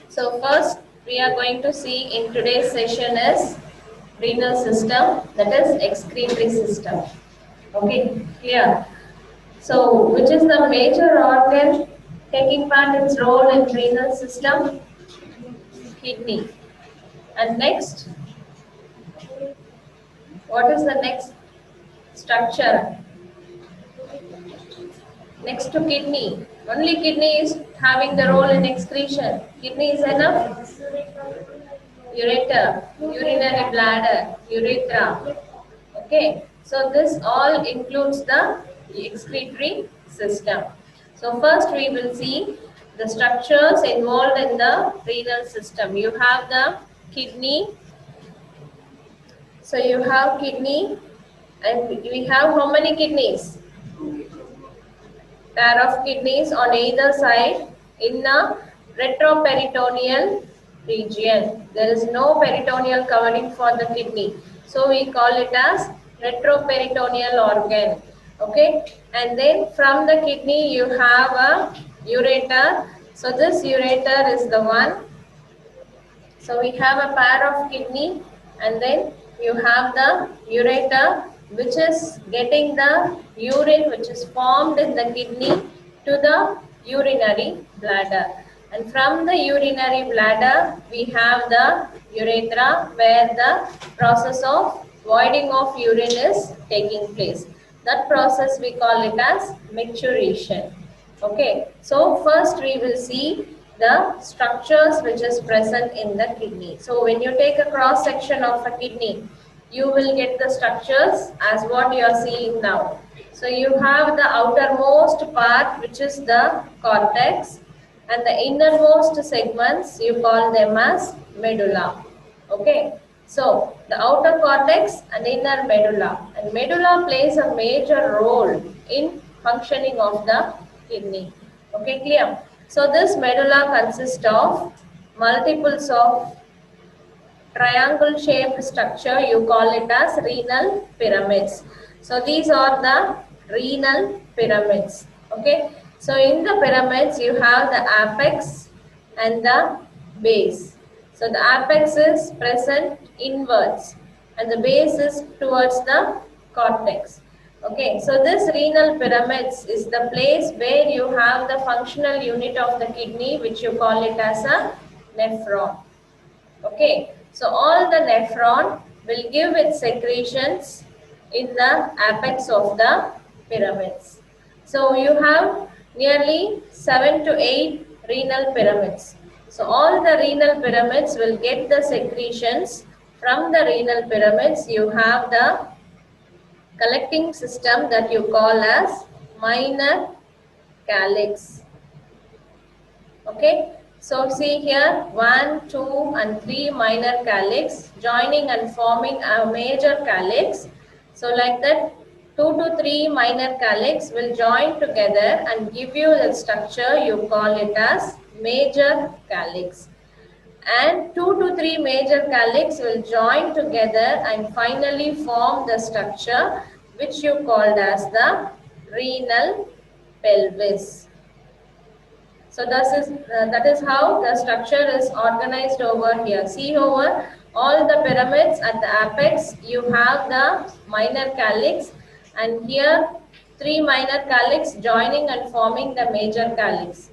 So first we are going to see in today's session is renal system, that is excretory system. Okay, clear. So which is the major organ taking part its role in renal system? Kidney. And next, what is the next structure? Next to kidney. Only kidney is having the role in excretion. Kidney is enough? Ureter, urinary bladder, urethra. Okay, so this all includes the excretory system. So first we will see the structures involved in the renal system. You have the kidney. So you have kidney, and we have how many kidneys? Pair of kidneys on either side in the retroperitoneal region. There is no peritoneal covering for the kidney. So we call it as retroperitoneal organ. Okay. And then from the kidney you have a ureter. So this ureter is the one. So we have a pair of kidney, and then you have the ureter, which is getting the urine which is formed in the kidney to the urinary bladder. And from the urinary bladder, we have the urethra, where the process of voiding of urine is taking place. That process we call it as maturation. Okay, so first we will see the structures which is present in the kidney. So when you take a cross section of a kidney, you will get the structures as what you are seeing now. So you have the outermost part, which is the cortex, and the innermost segments you call them as medulla. Okay, so the outer cortex and inner medulla, and medulla plays a major role in functioning of the kidney. Okay, clear? So this medulla consists of multiples of triangle shaped structure. You call it as renal pyramids. So these are the renal pyramids. Okay. So in the pyramids you have the apex and the base. So the apex is present inwards and the base is towards the cortex. Okay, so this renal pyramids is the place where you have the functional unit of the kidney, which you call it as a nephron. Okay, so all the nephron will give its secretions in the apex of the pyramids. So you have nearly 7 to 8 renal pyramids. So all the renal pyramids will get the secretions. From the renal pyramids you have the collecting system that you call as minor calyx. Okay, so see here 1, 2 and 3 minor calyx joining and forming a major calyx. So like that 2 to 3 minor calyx will join together and give you the structure you call it as major calyx. And 2 to 3 major calyx will join together and finally form the structure which you called as the renal pelvis. So that is how the structure is organized over here. See over all the pyramids at the apex you have the minor calyx, and here 3 minor calyx joining and forming the major calyx.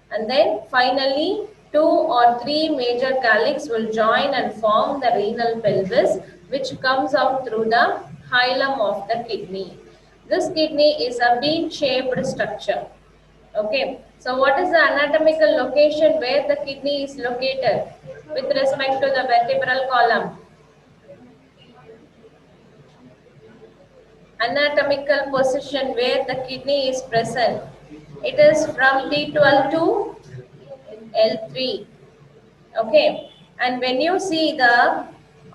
And then finally 2 or 3 major calyx will join and form the renal pelvis, which comes out through the hilum of the kidney. This kidney is a bean-shaped structure. Okay, so what is the anatomical location where the kidney is located with respect to the vertebral column? Anatomical position where the kidney is present. It is from T12 to L3. Okay, and when you see the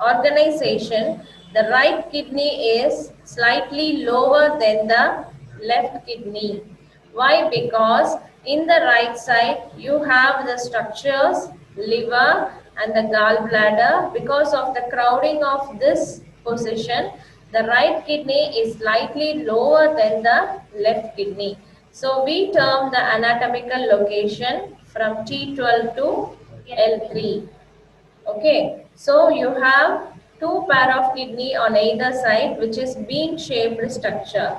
organization, the right kidney is slightly lower than the left kidney. Why? Because in the right side you have the structures liver and the gallbladder. Because of the crowding of this position, the right kidney is slightly lower than the left kidney. So we term the anatomical location from T12 to L3. Okay, so you have two pair of kidney on either side, which is bean shaped structure,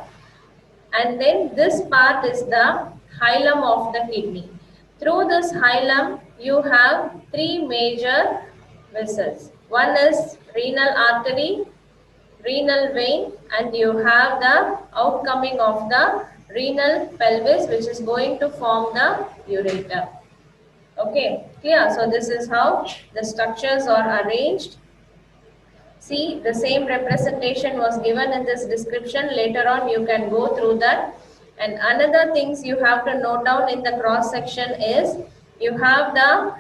and then this part is the hilum of the kidney. Through this hilum you have three major vessels. One is renal artery, renal vein, and you have the outcoming of the renal pelvis, which is going to form the ureter. Okay, clear? So this is how the structures are arranged. See, the same representation was given in this description. Later on, you can go through that. And another things you have to note down in the cross section is you have the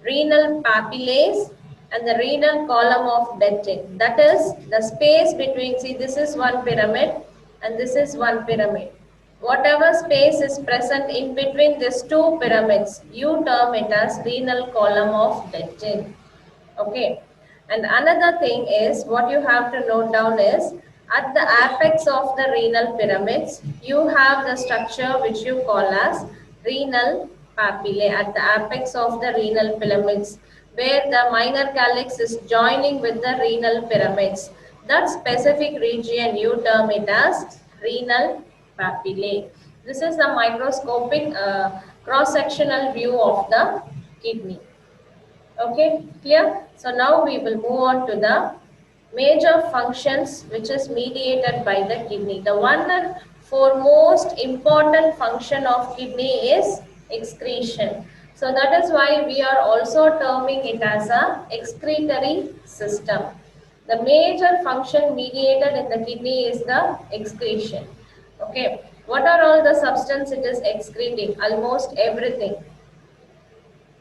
renal papillae and the renal column of Betting. That is the space between, see, this is one pyramid and this is one pyramid. Whatever space is present in between these two pyramids, you term it as renal column of Betting. Okay, and another thing is what you have to note down is at the apex of the renal pyramids, you have the structure which you call as renal papillae at the apex of the renal pyramids, where the minor calyx is joining with the renal pyramids. That specific region you term it as renal papillae. This is a microscopic cross-sectional view of the kidney. Okay, clear? So now we will move on to the major functions which is mediated by the kidney. The one and foremost important function of kidney is excretion. So that is why we are also terming it as a excretory system. The major function mediated in the kidney is the excretion. Okay, what are all the substance it is excreting? Almost everything.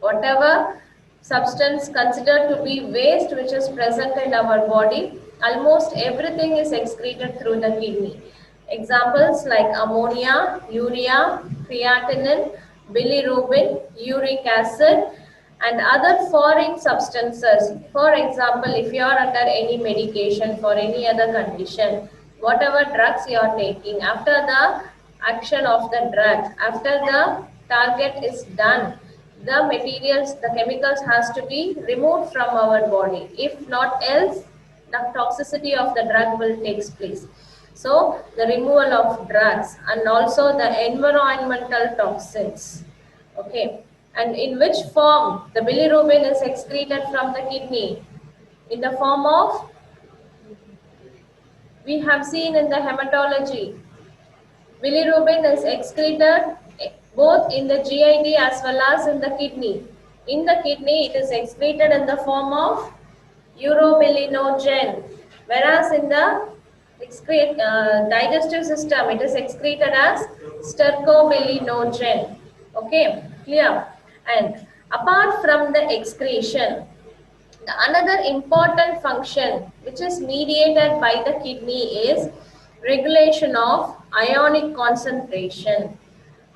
Whatever substance considered to be waste which is present in our body, almost everything is excreted through the kidney. Examples like ammonia, urea, creatinine, bilirubin, uric acid, and other foreign substances. For example, if you are under any medication for any other condition, whatever drugs you are taking, after the action of the drug, after the target is done, the materials, the chemicals has to be removed from our body. If not else, the toxicity of the drug will take place. So the removal of drugs and also the environmental toxins. Okay, and in which form the bilirubin is excreted from the kidney? In the form of, we have seen in the hematology, bilirubin is excreted both in the GIT as well as in the kidney. In the kidney, it is excreted in the form of urobilinogen, whereas in the digestive system, it is excreted as stercobilinogen. Okay, clear? And apart from the excretion, another important function which is mediated by the kidney is regulation of ionic concentration.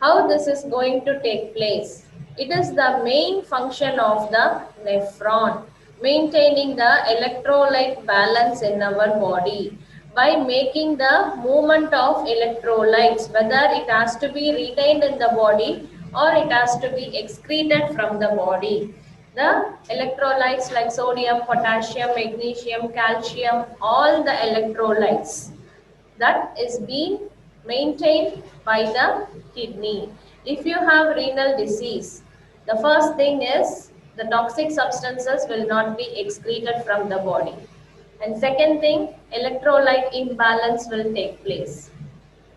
How this is going to take place? It is the main function of the nephron, maintaining the electrolyte balance in our body by making the movement of electrolytes, whether it has to be retained in the body or it has to be excreted from the body. The electrolytes like sodium, potassium, magnesium, calcium, all the electrolytes that is being maintained by the kidney. If you have renal disease, the first thing is the toxic substances will not be excreted from the body. And second thing, electrolyte imbalance will take place.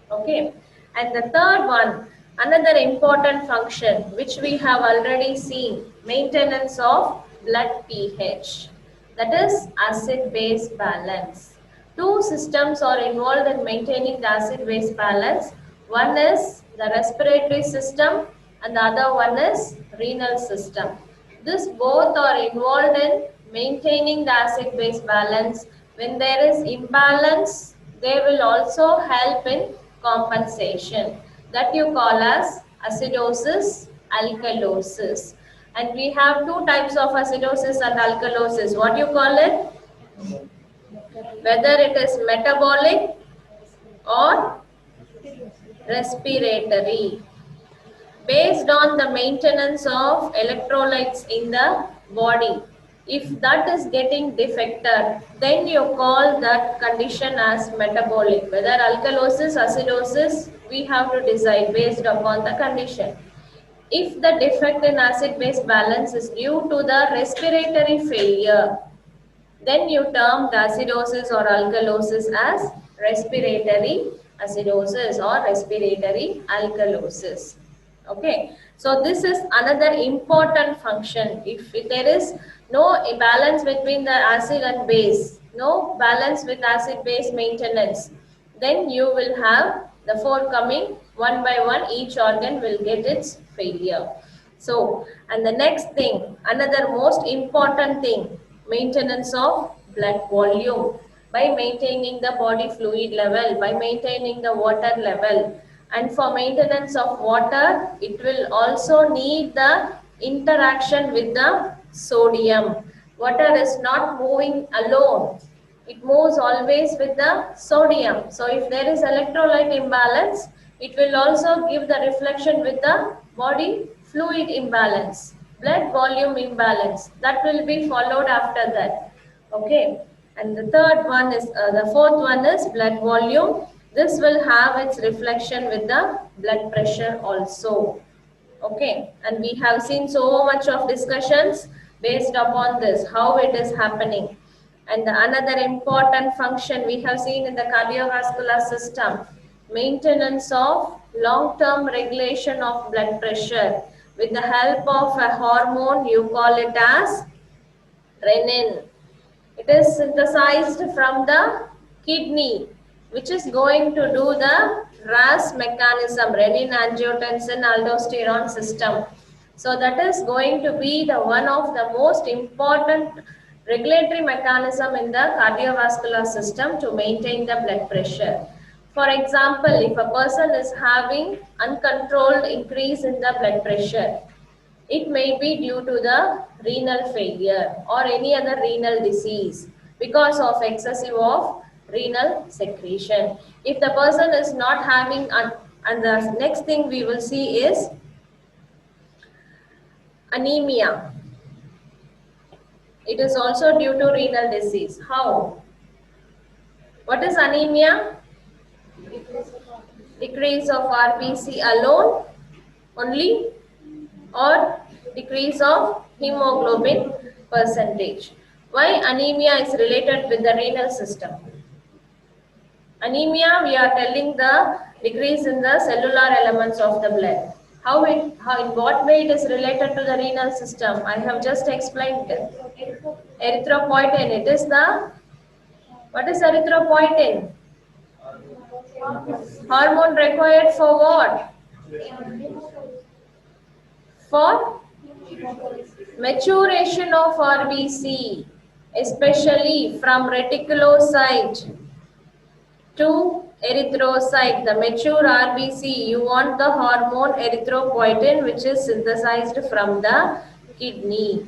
Okay. And the third one, another important function which we have already seen, maintenance of blood pH. That is acid-base balance. Two systems are involved in maintaining the acid-base balance. One is the respiratory system and the other one is renal system. This both are involved in maintaining the acid-base balance. When there is imbalance, they will also help in compensation. That you call as acidosis, alkalosis. And we have two types of acidosis and alkalosis. What you call it? Whether it is metabolic or respiratory. based on the maintenance of electrolytes in the body. If that is getting defected, then you call that condition as metabolic. Whether alkalosis, acidosis, we have to decide based upon the condition. If the defect in acid-base balance is due to the respiratory failure, then you term the acidosis or alkalosis as respiratory acidosis or respiratory alkalosis. Okay, so this is another important function. If there is no balance between the acid and base, no balance with acid base maintenance, then you will have the forthcoming one by one, each organ will get its failure. So, and the next thing, another most important thing, maintenance of blood volume. By maintaining the body fluid level, by maintaining the water level. And for maintenance of water, it will also need the interaction with the sodium. Water is not moving alone. It moves always with the sodium. So if there is electrolyte imbalance, it will also give the reflection with the body fluid imbalance, blood volume imbalance. That will be followed after that. Okay. And the fourth one is blood volume. This will have its reflection with the blood pressure also. Okay, and we have seen so much of discussions based upon this, how it is happening. And another important function we have seen in the cardiovascular system, maintenance of long-term regulation of blood pressure. With the help of a hormone, you call it as renin. It is synthesized from the kidney, which is going to do the RAS mechanism, renin-angiotensin-aldosterone system. So that is going to be the one of the most important regulatory mechanism in the cardiovascular system to maintain the blood pressure. For example, if a person is having uncontrolled increase in the blood pressure, it may be due to the renal failure or any other renal disease because of excessive of renal secretion. If the person is not having, and the next thing we will see is anemia. It is also due to renal disease. How? What is anemia? Decrease of RBC alone only, or decrease of hemoglobin percentage. Why anemia is related with the renal system? Anemia, we are telling the decrease in the cellular elements of the blood. In what way it is related to the renal system? I have just explained it. Erythropoietin. It is the, what is erythropoietin? Hormone required for what? For maturation of RBC, especially from reticulocyte to erythrocyte, the mature RBC, you want the hormone erythropoietin, which is synthesized from the kidney.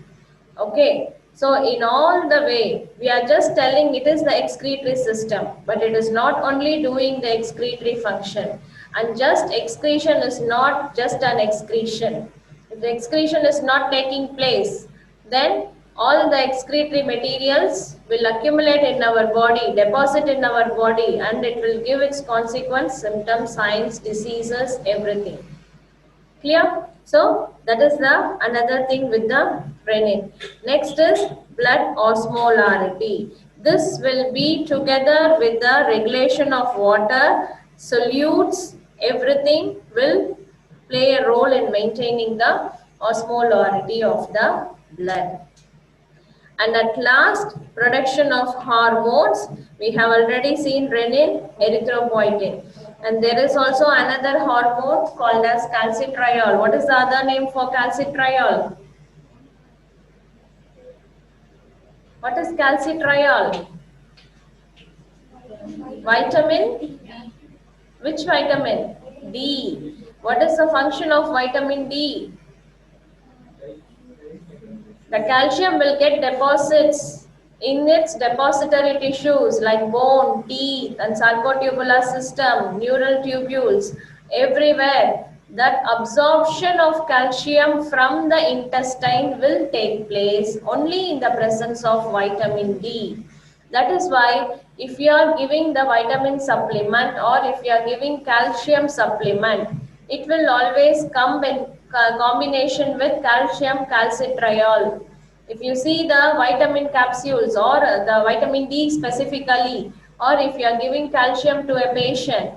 Okay, so in all the way, we are just telling it is the excretory system, but it is not only doing the excretory function. And just excretion is not just an excretion. If the excretion is not taking place, then all the excretory materials will accumulate in our body, deposit in our body, and it will give its consequence, symptoms, signs, diseases, everything. Clear? So that is the another thing with the renin. Next is blood osmolarity. This will be together with the regulation of water, solutes, everything will play a role in maintaining the osmolarity of the blood. And at last, production of hormones. We have already seen renin, erythropoietin. And there is also another hormone called as calcitriol. What is the other name for calcitriol? What is calcitriol? Vitamin? Which vitamin? D. What is the function of vitamin D? The calcium will get deposits in its depository tissues like bone, teeth, and sarcotubular system, neural tubules, everywhere. that absorption of calcium from the intestine will take place only in the presence of vitamin D. That is why if you are giving the vitamin supplement or if you are giving calcium supplement, it will always come in combination with calcium calcitriol. If you see the vitamin capsules or the vitamin D specifically, or if you are giving calcium to a patient,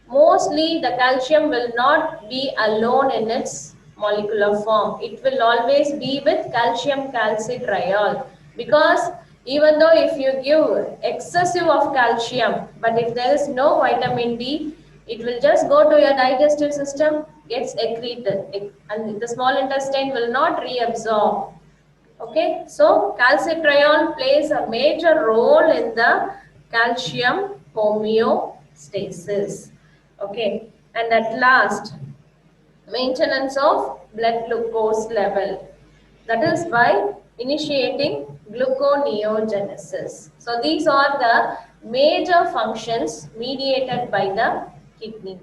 mostly the calcium will not be alone in its molecular form. It will always be with calcium calcitriol, because even though if you give excessive of calcium, but if there is no vitamin D, it will just go to your digestive system, gets excreted, and the small intestine will not reabsorb. Okay, so calcitriol plays a major role in the calcium homeostasis. Okay, and at last, maintenance of blood glucose level. That is by initiating gluconeogenesis. So these are the major functions mediated by the kidney.